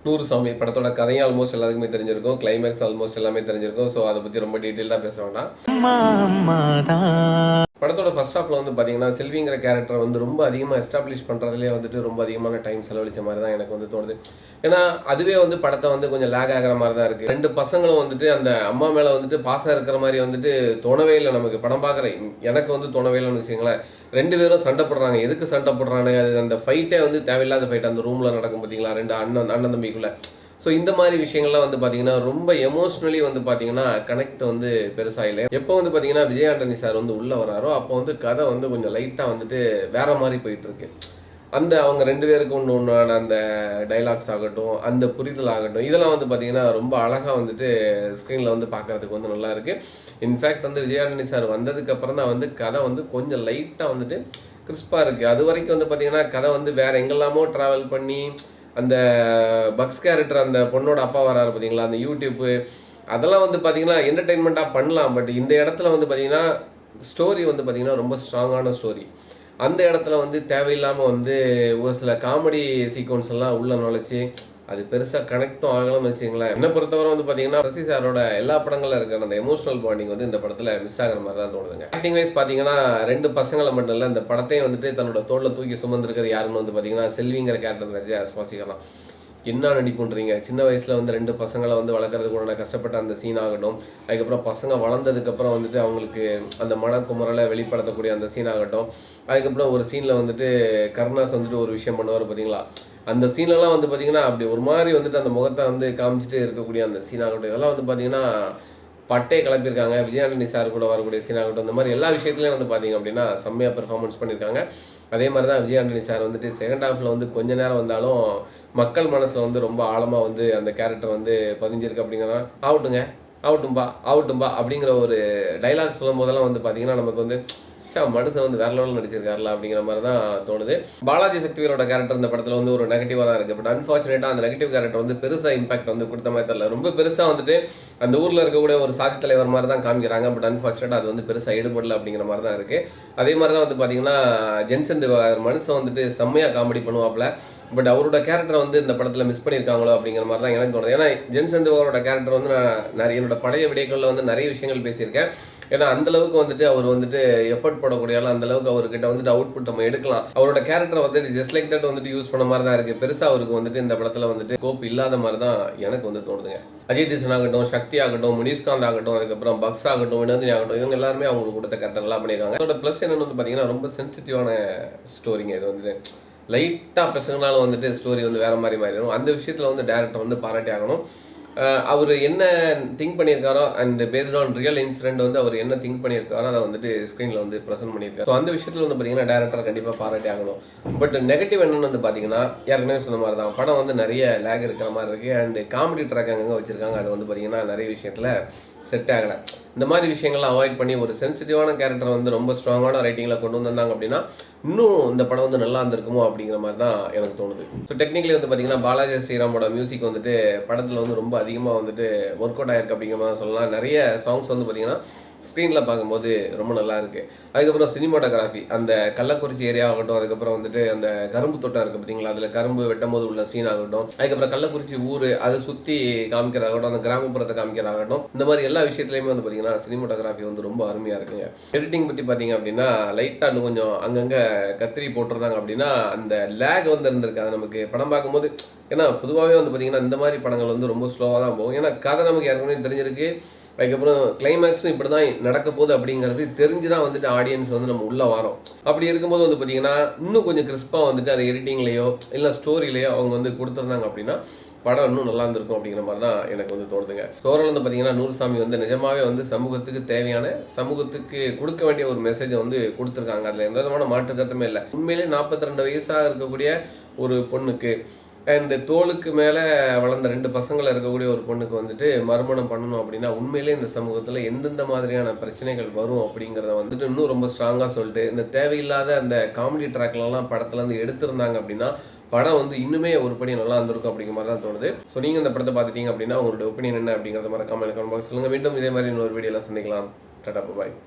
நூறு சாமி படத்தோட கதையும் ஆல்மோஸ்ட் எல்லாருக்குமே தெரிஞ்சிருக்கும். கிளைமேக்ஸ் ஆல்மோஸ்ட் எல்லாமே தெரிஞ்சிருக்கும். ஸோ அதை பற்றி ரொம்ப டீட்டெயிலாக பேச வேண்டாம். படத்தோட ஃபர்ஸ்ட் ஹாஃப்ல வந்து பார்த்தீங்கன்னா, செல்விங்கிற கேரக்டர் வந்து ரொம்ப அதிகமாக எஸ்டாப்ளிஷ் பண்ணுறதுலேயே வந்துட்டு ரொம்ப அதிகமான டைம் செலவழிச்ச மாதிரி தான் எனக்கு வந்து தோணுது. ஏன்னா, அதுவே வந்து படத்தை வந்து கொஞ்சம் லேக் ஆகிற மாதிரி தான் இருக்குது. 2 பசங்களும் வந்துட்டு அந்த அம்மா மேலே வந்துட்டு பாசம் இருக்கிற மாதிரி வந்துட்டு தோணவே இல்லை நமக்கு. படம் பார்க்குற எனக்கு வந்து தோணவே இல்லைன்னு வச்சுங்களேன். 2 பேரும் சண்டை போடுறாங்க. எதுக்கு சண்டை போடுறாங்க? அது அந்த ஃபைட்டே வந்து தேவையில்லாத ஃபைட். அந்த ரூமில் நடக்கும் பார்த்தீங்களா, 2 அண்ணன் தம்பிக்குள்ள. ஸோ இந்த மாதிரி விஷயங்கள்லாம் வந்து பார்த்தீங்கன்னா ரொம்ப எமோஷ்னலி வந்து பார்த்தீங்கன்னா கனெக்ட் வந்து பெருசாக இல்லை. எப்போ வந்து பார்த்தீங்கன்னா விஜய் ஆண்டனி சார் வந்து உள்ளே வராரோ அப்போ வந்து கதை வந்து கொஞ்சம் லைட்டாக வந்துட்டு வேற மாதிரி போயிட்டு இருக்கு. அந்த அவங்க 2 பேருக்கு ஒன்றான அந்த டைலாக்ஸ் ஆகட்டும், அந்த புரிதல் ஆகட்டும், இதெல்லாம் வந்து பார்த்தீங்கன்னா ரொம்ப அழகாக வந்துட்டு ஸ்க்ரீனில் வந்து பார்க்கறதுக்கு வந்து நல்லா இருக்கு. இன்ஃபேக்ட் வந்து விஜய் ஆண்டனி சார் வந்ததுக்கு அப்புறம் தான் வந்து கதை வந்து கொஞ்சம் லைட்டாக வந்துட்டு கிறிஸ்பாக இருக்கு. அது வரைக்கும் வந்து பார்த்தீங்கன்னா கதை வந்து வேற எங்கெல்லாமோ ட்ராவல் பண்ணி அந்த பக்ஸ் கேரக்டர் அந்த பொண்ணோட அப்பா வராரு பார்த்தீங்களா, அந்த யூடியூப்பு அதெல்லாம் வந்து பார்த்தீங்கன்னா என்டர்டெயின்மெண்ட்டாக பண்ணலாம். பட் இந்த இடத்துல வந்து பார்த்தீங்கன்னா ஸ்டோரி வந்து பார்த்தீங்கன்னா ரொம்ப ஸ்ட்ராங்கான ஸ்டோரி. அந்த இடத்துல வந்து தேவையில்லாமல் வந்து ஒரு சில காமெடி சீக்வன்ஸ் எல்லாம் உள்ள நுழைச்சி அது பெருசாக கனெக்டும் ஆகலாம்னு வச்சுங்களேன். என்னை பொறுத்தவரை வந்து பார்த்தீங்கன்னா சசி சாரோட எல்லா படங்களில் இருக்கிற அந்த எமோஷனல் பாண்டிங் வந்து இந்த படத்தில் மிஸ் ஆகிற மாதிரி தான் தோணுதுங்க. ஆக்டிங் வைஸ் பார்த்தீங்கன்னா 2 பசங்களை மட்டும் இல்லை, இந்த படத்தையும் வந்துட்டு தன்னோட தோளில் தூக்கி சுமந்துருக்கிறது யாருன்னு வந்து பார்த்தீங்கன்னா செல்விங்கிற கேரக்டர் வச்சு சுவாசிக்கலாம். என்ன நடிப்புன்றீங்க? சின்ன வயசில் வந்து 2 பசங்களை வந்து வளர்க்குறது கூட நான் கஷ்டப்பட்ட அந்த சீன் ஆகட்டும், அதுக்கப்புறம் பசங்க வளர்ந்ததுக்கப்புறம் வந்துட்டு அவங்களுக்கு அந்த மனக்குமுறலை வெளிப்படுத்தக்கூடிய அந்த சீன் ஆகட்டும், அதுக்கப்புறம் ஒரு சீனில் வந்துட்டு கருணாஸ் வந்துட்டு ஒரு விஷயம் பண்ணுவார் பார்த்தீங்களா, அந்த சீன்லலாம் வந்து பார்த்தீங்கன்னா அப்படி ஒரு மாதிரி வந்துட்டு அந்த முகத்தை வந்து காமிச்சிட்டு இருக்கக்கூடிய அந்த சீன் ஆகட்டும், இதெல்லாம் வந்து பார்த்தீங்கன்னா பட்டே கிளப்பியிருக்காங்க. விஜய் ஆண்டனி சார் கூட வரக்கூடிய சீன் ஆகட்டும், இந்த மாதிரி எல்லா விஷயத்துலையும் வந்து பார்த்தீங்க அப்படின்னா செம்மையாக பெர்ஃபார்மன்ஸ் பண்ணியிருக்காங்க. அதே மாதிரி தான் விஜய் ஆண்டனி சார் வந்துட்டு செகண்ட் ஹாஃபில் வந்து கொஞ்ச நேரம் வந்தாலும் மக்கள் மனசில் வந்து ரொம்ப ஆழமாக வந்து அந்த கேரக்டர் வந்து பதிஞ்சிருக்கு. அப்படிங்கிறத ஆகட்டுங்க, ஆகட்டும்பா அப்படிங்கிற ஒரு டைலாக் சொல்லும் போதெல்லாம் வந்து பார்த்தீங்கன்னா நமக்கு வந்து மனுஷன் வந்து வேற லெவலில் நடிச்சிருக்காருல அப்படிங்கிற மாதிரி தான் தோணுது. பாலாஜி சக்திவேலோட கேரக்டர் இந்த படத்தில் வந்து ஒரு நெகட்டிவாக தான் இருக்குது. பட் அன்ஃபார்ச்சுனேட்டாக அந்த நெகட்டிவ் கேரக்டர் வந்து பெருசாக இம்பாக்ட் வந்து கொடுத்த மாதிரி தெரியல. ரொம்ப பெருசாக வந்துட்டு அந்த ஊரில் இருக்கக்கூடிய ஒரு சாதி தலைவர் மாதிரி தான் காமிக்கிறாங்க. பட் அன்ஃபார்ச்சுனேட்டாக அது வந்து பெருசாக ஈடுபடல அப்படிங்கிற மாதிரி தான் இருக்குது. அதே மாதிரி தான் வந்து பார்த்தீங்கன்னா ஜென்சன் திவாகர் மனுஷன் வந்துட்டு செம்மையாக காமெடி பண்ணுவாப்ல. பட் அவரோட கேரக்டரை வந்து இந்த படத்தில் மிஸ் பண்ணியிருக்காங்களோ அப்படிங்கிற மாதிரி தான் எனக்கு தோணுது. ஏன்னா ஜென்சன் திவாகரோட கேரக்டர் வந்து நான் என்னோட பழைய விடைகளில் வந்து நிறைய விஷயங்கள் பேசியிருக்கேன். ஏன்னா அந்தளவுக்கு வந்துட்டு அவர் வந்துட்டு எஃபர்ட் போடக்கூடியால அந்தளவுக்கு அவர்கிட்ட வந்துட்டு அவுட்புட் நம்ம எடுக்கலாம். அவரோட கேரக்டரை வந்துட்டு ஜஸ்ட் லைக் தட் வந்துட்டு யூஸ் பண்ண மாதிரி தான் இருக்குது. பெருசாக அவருக்கு வந்துட்டு இந்த படத்தில் வந்துட்டு ஸ்கோப் இல்லாத மாதிரி தான் எனக்கு வந்து தோணுதுங்க. அஜய் தேசன் ஆகட்டும், சக்தி ஆகட்டும், முனிஷ்காந்த் ஆகட்டும், அதுக்கப்புறம் பக்ஸ் ஆகட்டும், வினோதினி ஆகட்டும், இவங்க எல்லாருமே அவங்களுக்கு கொடுத்த கேரக்டர் எல்லாம் பண்ணியிருக்காங்க. அதோட ப்ளஸ் என்னன்னு வந்து பார்த்தீங்கன்னா ரொம்ப சென்சிட்டிவான ஸ்டோரிங்க. இது வந்துட்டு லைட்டாக பசங்களாலும் வந்துட்டு ஸ்டோரி வந்து வேறு மாதிரி மாறிடும். அந்த விஷயத்தில் வந்து டேரக்டர் வந்து பாராட்டி ஆகணும். அவர் என்ன திங்க் பண்ணியிருக்காரோ and based on real incident வந்து அவர் என்ன திங்க் பண்ணியிருக்காரோ அதை வந்துட்டு ஸ்க்ரீனில் வந்து ப்ரெசென்ட் பண்ணியிருக்காரு. ஸோ அந்த விஷயத்தில் வந்து பார்த்தீங்கன்னா டேரக்டர் கண்டிப்பாக பாராட்டி ஆகணும். பட் நெகட்டிவ் என்னன்னு வந்து பார்த்தீங்கன்னா ஏற்கனவே சொன்ன மாதிரி தான் படம் வந்து நிறைய லேக் இருக்கிற மாதிரி இருக்குது. அண்ட் காமெடி ட்ராக் அங்கங்கே வச்சுருக்காங்க. அது வந்து பார்த்தீங்கன்னா நிறைய விஷயத்தில் செட் ஆகலை. இந்த மாதிரி விஷயங்கள்லாம் அவாய்ட் பண்ணி ஒரு சென்சிட்டிவான கேரக்டர் வந்து ரொம்ப ஸ்ட்ராங்கான ரைட்டிங்கில் கொண்டு வந்தாங்க அப்படின்னா இன்னும் இந்த படம் வந்து நல்லா இருந்திருக்குமோ அப்படிங்கிற மாதிரி தான் எனக்கு தோணுது. ஸோ டெக்னிக்கலி வந்து பார்த்தீங்கன்னா பாலாஜி ஸ்ரீராமோட மியூசிக் வந்துட்டு படத்தில் வந்து ரொம்ப அதிகமாக வந்துட்டு ஒர்க் அவுட் ஆயிருக்கு அப்படிங்கிற மாதிரி சொல்லலாம். நிறைய சாங்ஸ் வந்து பார்த்தீங்கன்னா ஸ்க்ரீனில் பார்க்கும்போது ரொம்ப நல்லா இருக்குது. அதுக்கப்புறம் சினிமாட்டோகிராஃபி அந்த கள்ளக்குறிச்சி ஏரியா ஆகட்டும், அதுக்கப்புறம் வந்துட்டு அந்த கரும்பு தோட்டம் இருக்குது பார்த்தீங்களா, அதில் கரும்பு வெட்டும் போது உள்ள சீன் ஆகட்டும், அதுக்கப்புறம் கள்ளக்குறிச்சி ஊர் அதை சுற்றி காமிக்கிறதாகட்டும், அந்த கிராமப்புறத்தை காமிக்கிறதாகட்டும், இந்த மாதிரி எல்லா விஷயத்துலையுமே வந்து பார்த்தீங்கன்னா சினிமாட்டோகிராஃபி வந்து ரொம்ப அருமையாக இருக்குங்க. எடிட்டிங் பற்றி பார்த்தீங்க அப்படின்னா லைட்டாக இன்னும் கொஞ்சம் அங்கங்கே கத்திரி போட்டிருந்தாங்க அப்படின்னா அந்த லேக் வந்து இருந்திருக்கு. அது நமக்கு படம் பார்க்கும்போது ஏன்னா பொதுவாகவே வந்து பார்த்தீங்கன்னா இந்த மாதிரி படங்கள் வந்து ரொம்ப ஸ்லோவாக தான் போகும். ஏன்னா கதை நமக்கு ஏற்கனவே தெரிஞ்சிருக்கு. அதுக்கப்புறம் கிளைமேக்ஸும் இப்படி தான் நடக்க போகுது அப்படிங்கிறது தெரிஞ்சு தான் வந்துட்டு ஆடியன்ஸ் வந்து நம்ம உள்ளே வரோம். அப்படி இருக்கும்போது வந்து பார்த்தீங்கன்னா இன்னும் கொஞ்சம் கிறிஸ்பாக வந்துட்டு அது எடிட்டிங்லேயோ இல்லை ஸ்டோரியிலையோ அவங்க வந்து கொடுத்துருந்தாங்க அப்படின்னா படம் இன்னும் நல்லா இருந்திருக்கும் அப்படிங்கிற மாதிரி தான் எனக்கு வந்து தோணுதுங்க. சோரல் வந்து பார்த்தீங்கன்னா நூறுசாமி வந்து நிஜமாவே வந்து சமூகத்துக்கு தேவையான சமூகத்துக்கு கொடுக்க வேண்டிய ஒரு மெசேஜை வந்து கொடுத்துருக்காங்க. அதில் எந்த விதமான மாற்று கருத்துமே இல்லை. உண்மையிலே 42 வயசாக இருக்கக்கூடிய ஒரு பொண்ணுக்கு அண்ட் தோளுக்கு மேலே வளர்ந்த 2 பசங்களை இருக்கக்கூடிய ஒரு பொண்ணுக்கு வந்துட்டு மறுமணம் பண்ணணும் அப்படின்னா உண்மையிலே இந்த சமூகத்தில் எந்தெந்த மாதிரியான பிரச்சனைகள் வரும் அப்படிங்கிறத வந்துட்டு இன்னும் ரொம்ப ஸ்ட்ராங்காக சொல்லிட்டு இந்த தேவையில்லாத அந்த காமெடி ட்ராக்லாம் படத்துலேருந்து எடுத்திருந்தாங்க அப்படின்னா படம் வந்து இன்னுமே ஒரு படி நல்லா இருந்திருக்கும் அப்படிங்கிற மாதிரி தான் தோணுது. ஸோ நீங்கள் இந்த படத்தை பார்த்துட்டீங்க அப்படின்னா உங்களோட ஒப்பீனியன் என்ன அப்படிங்கிறத மறக்காம எனக்கு சொல்லுங்கள். மீண்டும் இதே மாதிரி இன்னொரு வீடியோலாம் சந்திக்கலாம். டாடா பாய்.